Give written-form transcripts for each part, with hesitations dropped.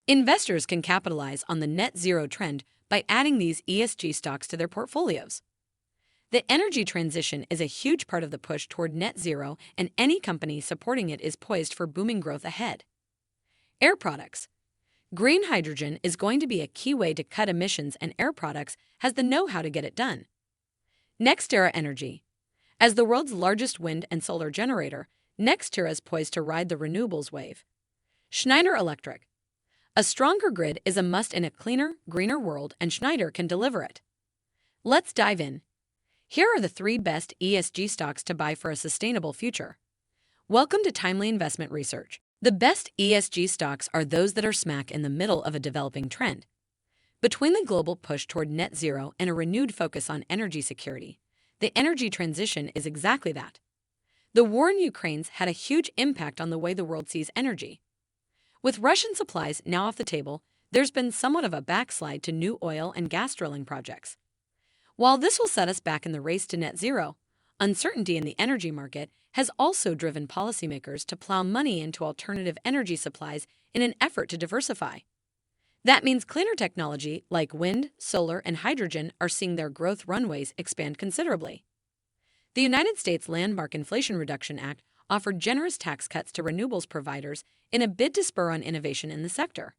Investors can capitalize on the net zero trend by adding these ESG stocks to their portfolios. The energy transition is a huge part of the push toward net zero, and any company supporting it is poised for booming growth ahead. Air products. Green hydrogen is going to be a key way to cut emissions, and Air Products has the know-how to get it done. NextEra Energy. As the world's largest wind and solar generator, NextEra is poised to ride the renewables wave. Schneider Electric. A stronger grid is a must in a cleaner, greener world, and Schneider can deliver it. Let's dive in. Here are the 3 best ESG stocks to buy for a sustainable future. Welcome to Timely Investment Research. The best ESG stocks are those that are smack in the middle of a developing trend. Between the global push toward net zero and a renewed focus on energy security, the energy transition is exactly that. The war in Ukraine's had a huge impact on the way the world sees energy. With Russian supplies now off the table, there's been somewhat of a backslide to new oil and gas drilling projects. While this will set us back in the race to net zero, uncertainty in the energy market has also driven policymakers to plow money into alternative energy supplies in an effort to diversify. That means cleaner technology like wind, solar, and hydrogen are seeing their growth runways expand considerably. The United States Landmark Inflation Reduction Act offered generous tax cuts to renewables providers in a bid to spur on innovation in the sector.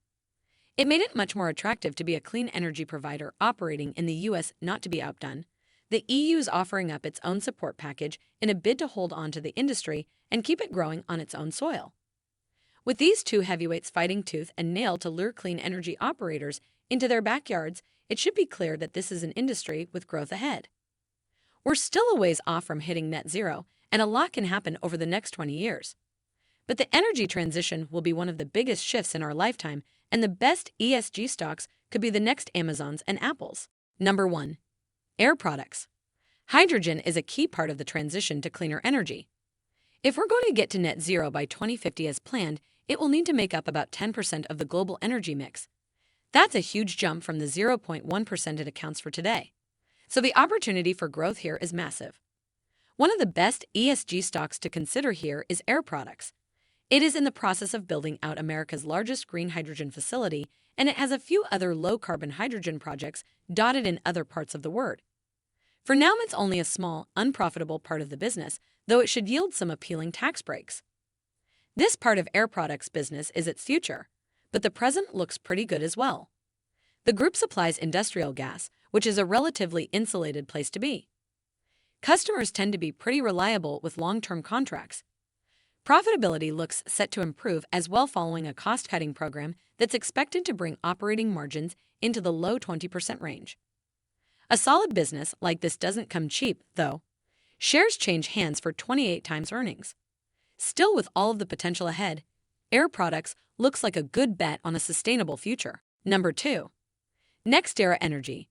It made it much more attractive to be a clean energy provider operating in the U.S. Not to be outdone, the EU is offering up its own support package in a bid to hold on to the industry and keep it growing on its own soil. With these two heavyweights fighting tooth and nail to lure clean energy operators into their backyards, it should be clear that this is an industry with growth ahead. We're still a ways off from hitting net zero, and a lot can happen over the next 20 years. But the energy transition will be one of the biggest shifts in our lifetime, and the best ESG stocks could be the next Amazons and Apples. Number 1. Air products. Hydrogen is a key part of the transition to cleaner energy. If we're going to get to net zero by 2050 as planned, it will need to make up about 10% of the global energy mix. That's a huge jump from the 0.1% it accounts for today. So the opportunity for growth here is massive. One of the best ESG stocks to consider here is Air Products. It is in the process of building out America's largest green hydrogen facility, and it has a few other low-carbon hydrogen projects dotted in other parts of the world. For now, it's only a small, unprofitable part of the business, though it should yield some appealing tax breaks. This part of Air Products' business is its future, but the present looks pretty good as well. The group supplies industrial gas, which is a relatively insulated place to be. Customers tend to be pretty reliable with long-term contracts. Profitability looks set to improve as well following a cost-cutting program that's expected to bring operating margins into the low 20% range. A solid business like this doesn't come cheap, though. Shares change hands for 28 times earnings. Still, with all of the potential ahead, Air Products looks like a good bet on a sustainable future. Number 2. NextEra Energy.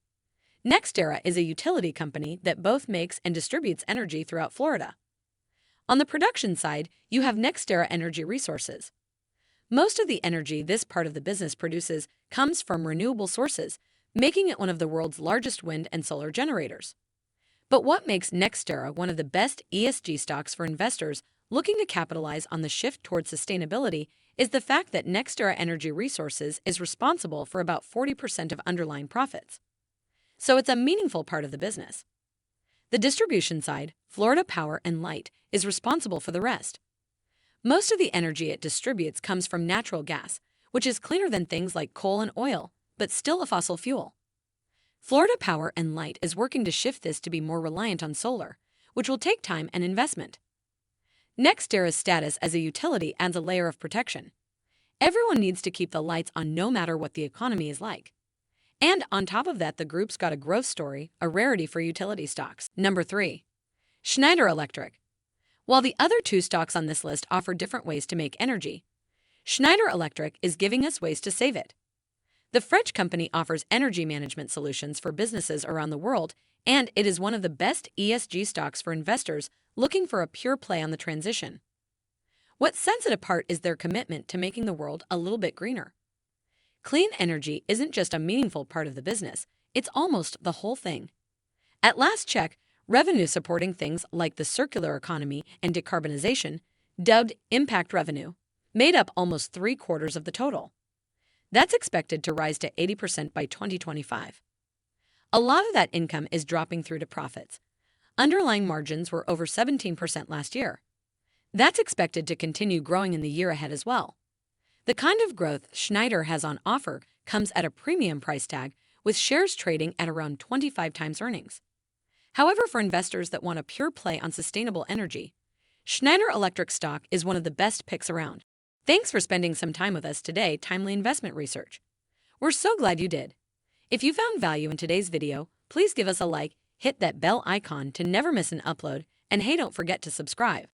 NextEra is a utility company that both makes and distributes energy throughout Florida. On the production side, you have NextEra Energy Resources. Most of the energy this part of the business produces comes from renewable sources, making it one of the world's largest wind and solar generators. But what makes NextEra one of the best ESG stocks for investors looking to capitalize on the shift towards sustainability is the fact that NextEra Energy Resources is responsible for about 40% of underlying profits. So it's a meaningful part of the business. The distribution side, Florida Power and Light, is responsible for the rest. Most of the energy it distributes comes from natural gas, which is cleaner than things like coal and oil, but still a fossil fuel. Florida Power and Light is working to shift this to be more reliant on solar, which will take time and investment. NextEra's status as a utility adds a layer of protection. Everyone needs to keep the lights on no matter what the economy is like. And on top of that, the group's got a growth story, a rarity for utility stocks. Number 3. Schneider Electric. While the other 2 stocks on this list offer different ways to make energy, Schneider Electric is giving us ways to save it. The French company offers energy management solutions for businesses around the world, and it is one of the best ESG stocks for investors looking for a pure play on the transition. What sets it apart is their commitment to making the world a little bit greener. Clean energy isn't just a meaningful part of the business, it's almost the whole thing. At last check, revenue supporting things like the circular economy and decarbonization, dubbed impact revenue, made up almost 3/4 of the total. That's expected to rise to 80% by 2025. A lot of that income is dropping through to profits. Underlying margins were over 17% last year. That's expected to continue growing in the year ahead as well. The kind of growth Schneider has on offer comes at a premium price tag, with shares trading at around 25 times earnings. However, for investors that want a pure play on sustainable energy, Schneider Electric stock is one of the best picks around. Thanks for spending some time with us today, Timely Investment Research. We're so glad you did. If you found value in today's video, please give us a like, hit that bell icon to never miss an upload, and hey, don't forget to subscribe.